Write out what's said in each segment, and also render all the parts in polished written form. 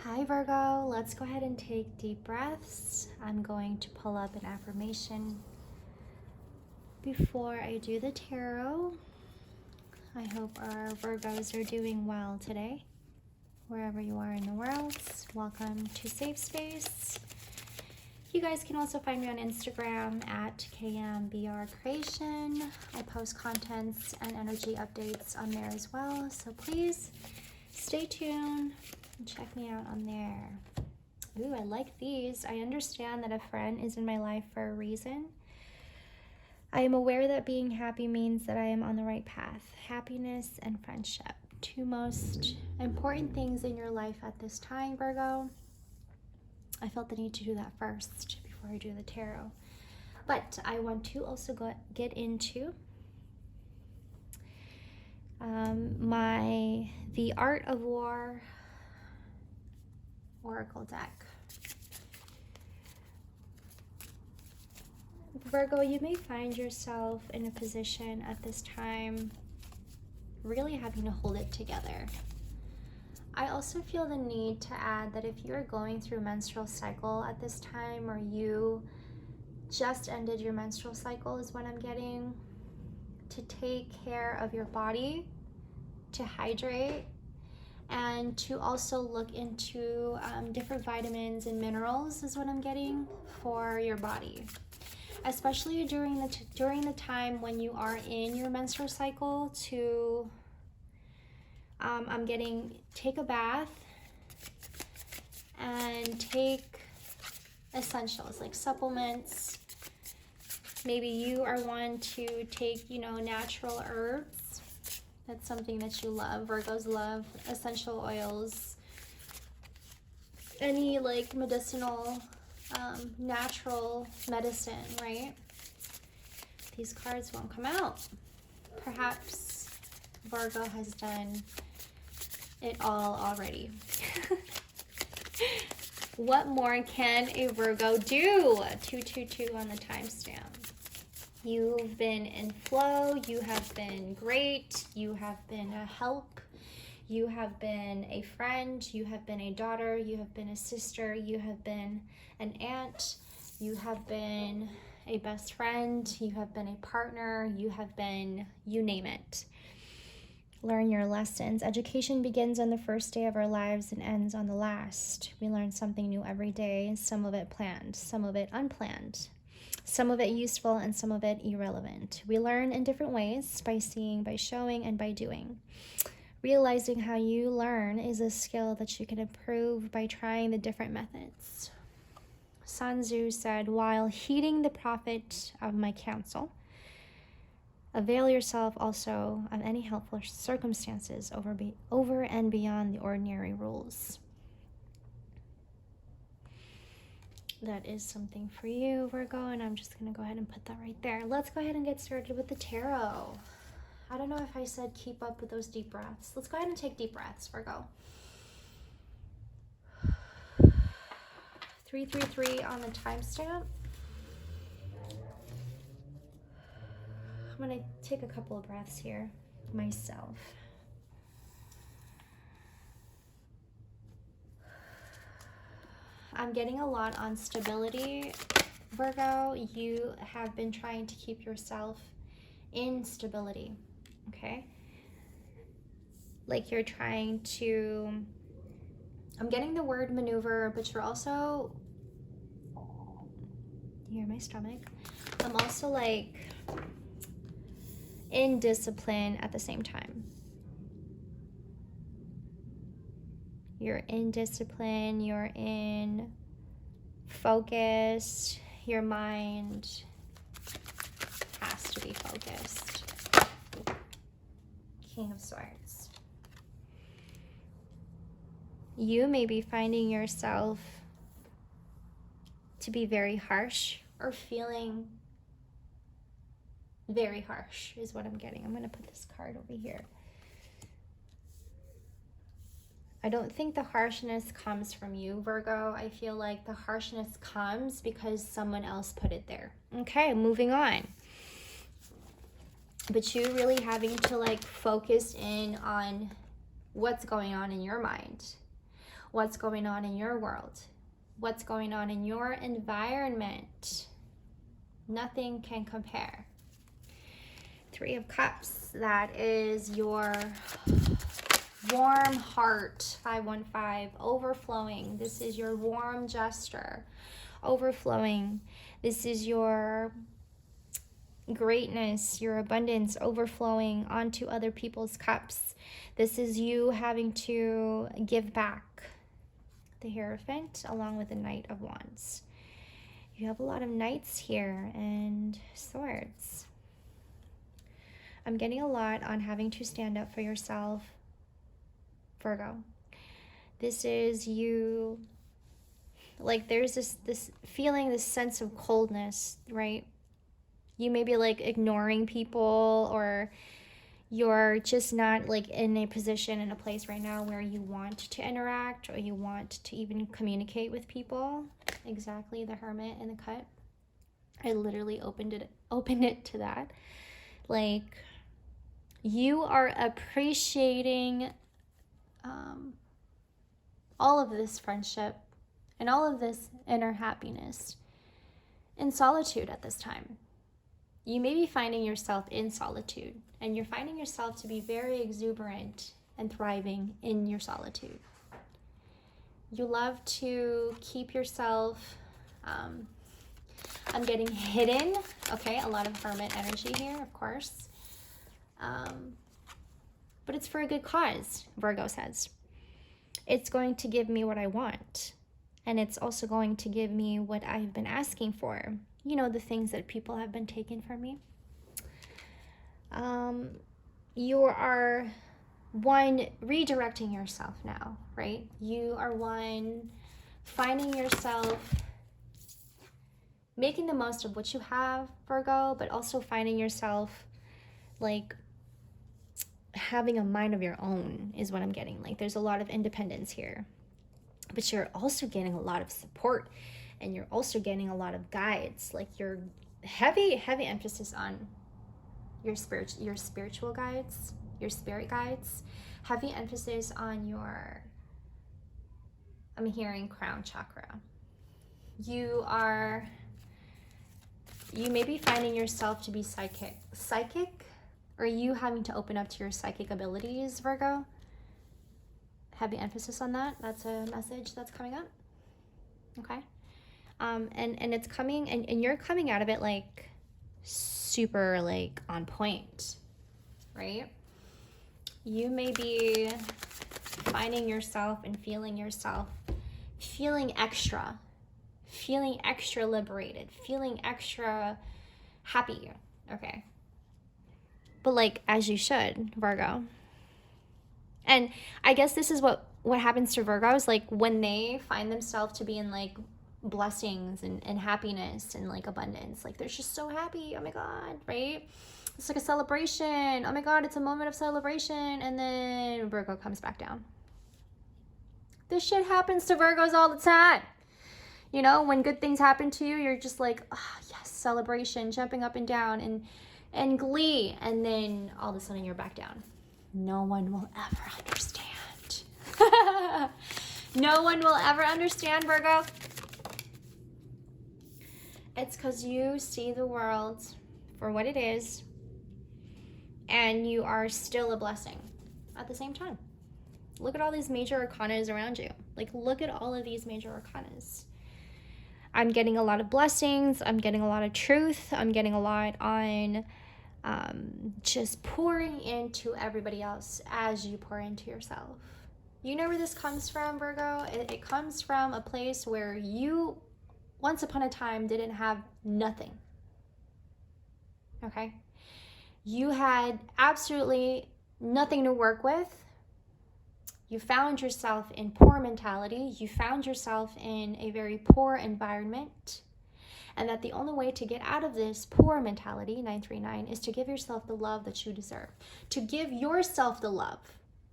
Hi Virgo, let's go ahead and take deep breaths. I'm going to pull up an affirmation before I do the tarot. I hope our Virgos are doing well today. Wherever you are in the world, welcome to Safe Space. You guys can also find me on Instagram at KMBRCreation. I post contents and energy updates on there as well, so please stay tuned and check me out on there. Ooh, I like these. I understand that a friend is in my life for a reason. I am aware that being happy means that I am on the right path. Happiness and friendship, two most important things in your life at this time, Virgo. I felt the need to do that first before I do the tarot. But I want to also get into the Art of War Oracle deck. Virgo, you may find yourself in a position at this time really having to hold it together. I also feel the need to add that if you're going through a menstrual cycle at this time, or you just ended your menstrual cycle is what I'm getting, to take care of your body, to hydrate, and to also look into different vitamins and minerals is what I'm getting for your body. Especially during the time when you are in your menstrual cycle, to I'm getting take a bath and take essentials like supplements. Maybe you are one to take, natural herbs. That's something that you love. Virgos love essential oils. Any like medicinal, natural medicine, right? These cards won't come out. Perhaps Virgo has done it all already. What more can a Virgo do? 222 on the timestamp. You've been in flow. You have been great. You have been a help. You have been a friend. You have been a daughter. You have been a sister. You have been an aunt. You have been a best friend. You have been a partner. You have been, you name it. Learn your lessons. Education begins on the first day of our lives and ends on the last. We learn something new every day, some of it planned, some of it unplanned, some of it useful, and some of it irrelevant. We learn in different ways, by seeing, by showing, and by doing. Realizing how you learn is a skill that you can improve by trying the different methods. Sun Tzu said, while heeding the profit of my counsel, avail yourself also of any helpful circumstances over and beyond the ordinary rules. That is something for you, Virgo, and I'm just going to go ahead and put that right there. Let's go ahead and get started with the tarot. I don't know if I said keep up with those deep breaths. Let's go ahead and take deep breaths, Virgo. 333 on the timestamp. I'm going to take a couple of breaths here myself. I'm getting a lot on stability, Virgo. You have been trying to keep yourself in stability, okay? Like you're trying to, I'm getting the word maneuver, but you're also, you hear my stomach? I'm also like in discipline at the same time. You're in discipline, you're in focus, your mind has to be focused. King of Swords. You may be finding yourself to be very harsh or feeling very harsh is what I'm getting. I'm going to put this card over here. I don't think the harshness comes from you, Virgo. I feel like the harshness comes because someone else put it there. Okay, moving on. But you really having to like focus in on what's going on in your mind. what's going on in your world, what's going on in your environment. Nothing can compare. Three of Cups, that is your warm heart, 515, overflowing. This is your warm gesture, overflowing. This is your greatness, your abundance overflowing onto other people's cups. This is you having to give back. The Hierophant along with the Knight of Wands. You have a lot of Knights here and Swords. I'm getting a lot on having to stand up for yourself, Virgo. This is you, like there's this feeling, this sense of coldness, right? You may be like ignoring people, or you're just not like in a position, in a place right now where you want to interact or you want to even communicate with people. Exactly, the Hermit and the Cut. I literally opened it to that. Like, you are appreciating all of this friendship and all of this inner happiness in solitude at this time. You may be finding yourself in solitude, and you're finding yourself to be very exuberant and thriving in your solitude. You love to keep yourself, I'm getting hidden, okay, a lot of Hermit energy here, of course. But it's for a good cause, Virgo says. It's going to give me what I want, and it's also going to give me what I've been asking for. You know, the things that people have been taking from me. You are one redirecting yourself now, right? You are one finding yourself making the most of what you have, Virgo, but also finding yourself like having a mind of your own is what I'm getting. Like, there's a lot of independence here, but you're also getting a lot of support, and you're also getting a lot of guides. Like, you're heavy emphasis on your spiritual guides, your spirit guides. Heavy emphasis on your, I'm hearing crown chakra. You may be finding yourself to be psychic, or you having to open up to your psychic abilities, Virgo. Heavy emphasis on that. That's a message that's coming up. Okay. And it's coming, and you're coming out of it like super like on point, right? You may be finding yourself and feeling yourself feeling extra liberated, feeling extra happy, okay? But like, as you should, Virgo. And I guess this is what happens to Virgos, like when they find themselves to be in like blessings and happiness and like abundance, like they're just so happy, oh my god, right? It's like a celebration, oh my god, it's a moment of celebration, and then Virgo comes back down. This shit happens to Virgos all the time. You know, when good things happen to you, you're just like, oh, yes, celebration, jumping up and down and glee, and then all of a sudden you're back down. No one will ever understand. No one will ever understand, Virgo. It's because you see the world for what it is, and you are still a blessing at the same time. Look at all these major arcanas around you. Like, look at all of these major arcanas. I'm getting a lot of blessings. I'm getting a lot of truth. I'm getting a lot on just pouring into everybody else as you pour into yourself. You know where this comes from, Virgo? It comes from a place where you, once upon a time, didn't have nothing. Okay? You had absolutely nothing to work with. You found yourself in poor mentality. You found yourself in a very poor environment. And that the only way to get out of this poor mentality, 939, is to give yourself the love that you deserve. To give yourself the love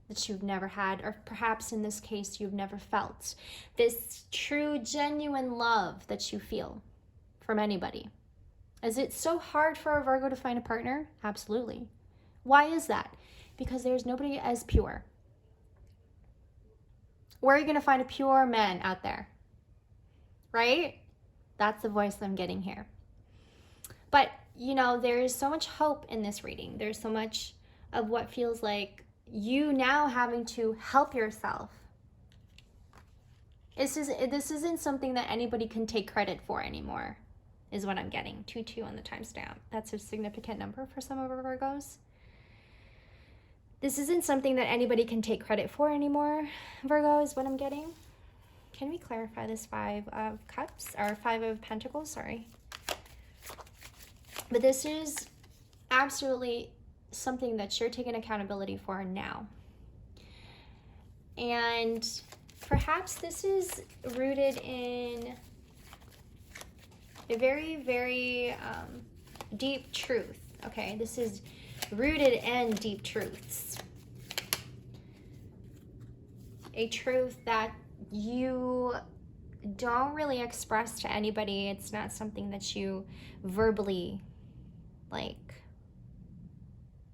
that you've never had, or perhaps in this case, you've never felt. This true, genuine love that you feel from anybody. Is it so hard for a Virgo to find a partner? Absolutely. Why is that? Because there's nobody as pure. Where are you going to find a pure man out there? Right? That's the voice I'm getting here. But, you know, there is so much hope in this reading. There's so much of what feels like you now having to help yourself. This isn't something that anybody can take credit for anymore, is what I'm getting. 2-2 on the timestamp. That's a significant number for some of our Virgos. This isn't something that anybody can take credit for anymore, Virgo, is what I'm getting. Can we clarify this 5 of Cups, or 5 of Pentacles, sorry. But this is absolutely something that you're taking accountability for now. And perhaps this is rooted in a very, very deep truth, okay? This is rooted in deep truths. A truth that you don't really express to anybody. It's not something that you verbally, like,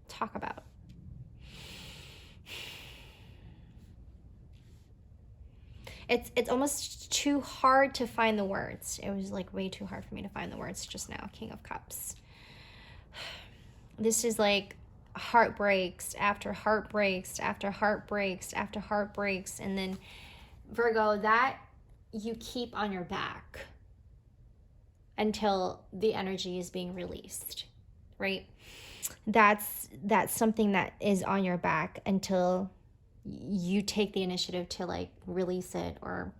talk about. It's almost too hard to find the words. It was like way too hard for me to find the words just now. King of Cups. This is like heartbreaks after heartbreaks after heartbreaks after heartbreaks, and then Virgo, that you keep on your back until the energy is being released, right? That's something that is on your back until you take the initiative to like release it, or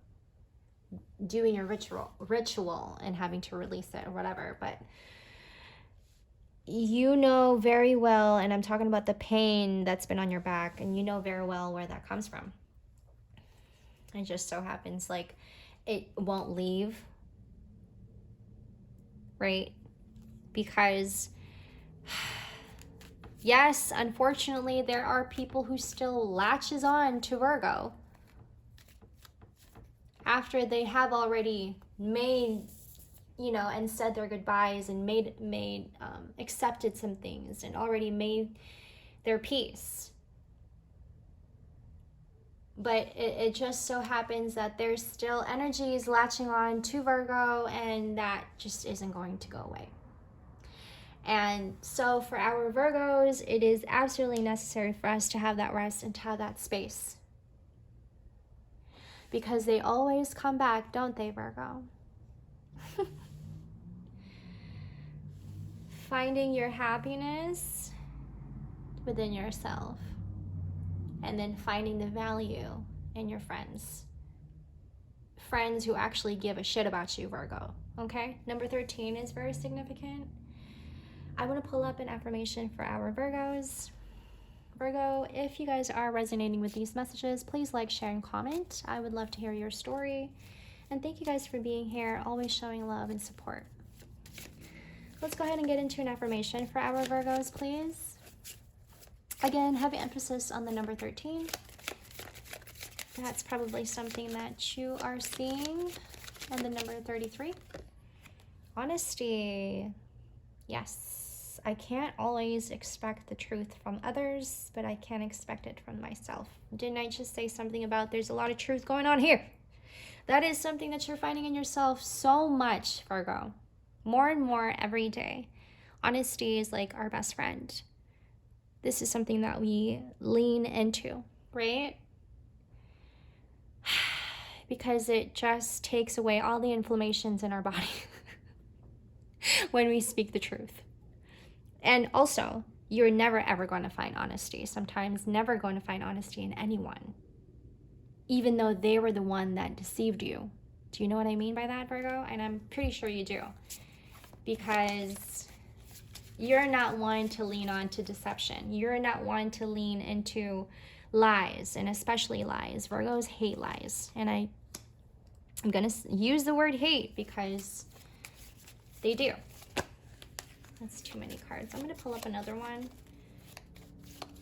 doing your ritual and having to release it or whatever. But you know very well, and I'm talking about the pain that's been on your back, and you know very well where that comes from. It just so happens like it won't leave, right? Because yes, unfortunately, there are people who still latches on to Virgo after they have already made, you know, and said their goodbyes and accepted some things and already made their peace. But it just so happens that there's still energies latching on to Virgo, and that just isn't going to go away. And so for our Virgos, it is absolutely necessary for us to have that rest and to have that space. Because they always come back, don't they, Virgo? Finding your happiness within yourself. And then finding the value in your friends. Friends who actually give a shit about you, Virgo. Okay? Number 13 is very significant. I want to pull up an affirmation for our Virgos. Virgo, if you guys are resonating with these messages, please like, share, and comment. I would love to hear your story. And thank you guys for being here, always showing love and support. Let's go ahead and get into an affirmation for our Virgos, please. Again, heavy emphasis on the number 13. That's probably something that you are seeing. And the number 33. Honesty. Yes, I can't always expect the truth from others, but I can expect it from myself. Didn't I just say something about there's a lot of truth going on here? That is something that you're finding in yourself so much, Virgo. More and more every day. Honesty is like our best friend. This is something that we lean into, right? Because it just takes away all the inflammations in our body when we speak the truth. And also, you're never ever going to find honesty. Sometimes never going to find honesty in anyone, even though they were the one that deceived you. Do you know what I mean by that, Virgo? And I'm pretty sure you do. Because you're not one to lean on to deception. You're not one to lean into lies, and especially lies. Virgos hate lies. And I'm going to use the word hate because they do. That's too many cards. I'm going to pull up another one.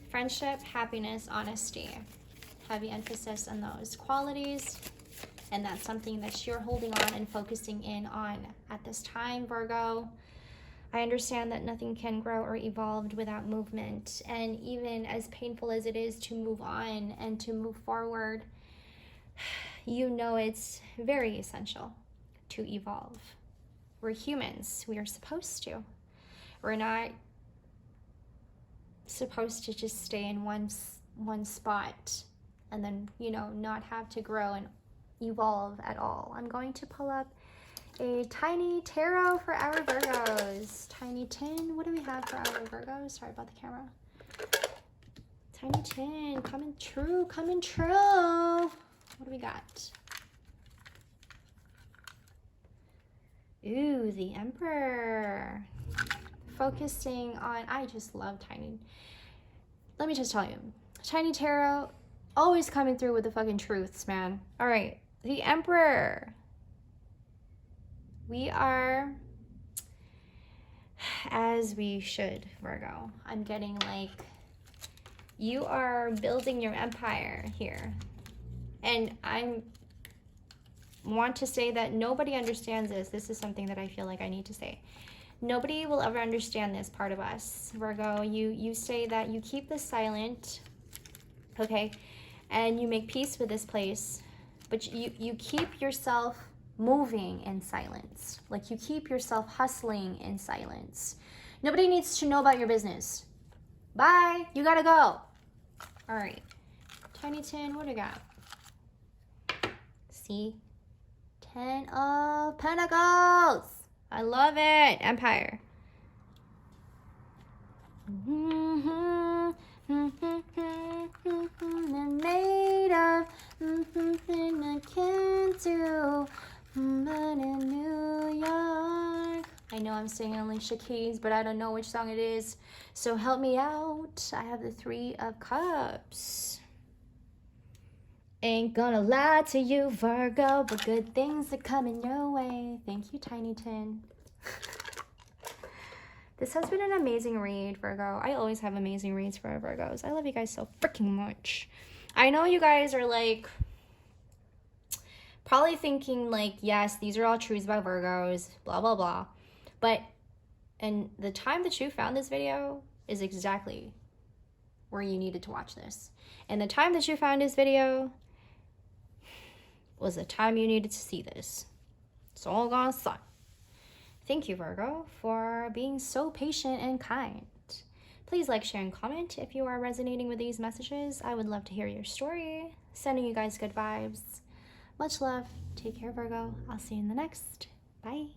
Friendship, happiness, honesty. Heavy emphasis on those qualities. And that's something that you're holding on and focusing in on at this time, Virgo. I understand that nothing can grow or evolve without movement. And even as painful as it is to move on and to move forward, you know it's very essential to evolve. We're humans. We are supposed to. We're not supposed to just stay in one spot and then, you know, not have to grow and evolve at all. I'm going to pull up a tiny tarot for our Virgos. Tiny tin. What do we have for our Virgos? Sorry about the camera. Tiny tin. Coming true. Coming true. What do we got? Ooh, the Emperor. Focusing on, I just love tiny. Let me just tell you, tiny tarot always coming through with the fucking truths, man. All right, the Emperor. We are, as we should, Virgo. I'm getting like, you are building your empire here. And I want to say that nobody understands this. This is something that I feel like I need to say. Nobody will ever understand this part of us, Virgo. You say that you keep this silent, okay? And you make peace with this place, but you keep yourself moving in silence. Like you keep yourself hustling in silence. Nobody needs to know about your business. Bye, you gotta go. All right, Tiny Tin, what do we got? See, 10 of Pentacles. I love it, Empire. Made of thing I can't do, but in New York. I know I'm singing Alicia Keys, but I don't know which song it is. So help me out. I have the 3 of Cups. Ain't gonna lie to you, Virgo, but good things are coming your way. Thank you, Tiny Tin. This has been an amazing read, Virgo. I always have amazing reads for our Virgos. I love you guys so freaking much. I know you guys are like, probably thinking like, yes, these are all truths about Virgos, blah, blah, blah. But, and the time that you found this video is exactly where you needed to watch this. And the time that you found this video was the time you needed to see this. It's all gonna suck. Thank you, Virgo, for being so patient and kind. Please like, share, and comment if you are resonating with these messages. I would love to hear your story. Sending you guys good vibes. Much love. Take care, Virgo. I'll see you in the next. Bye.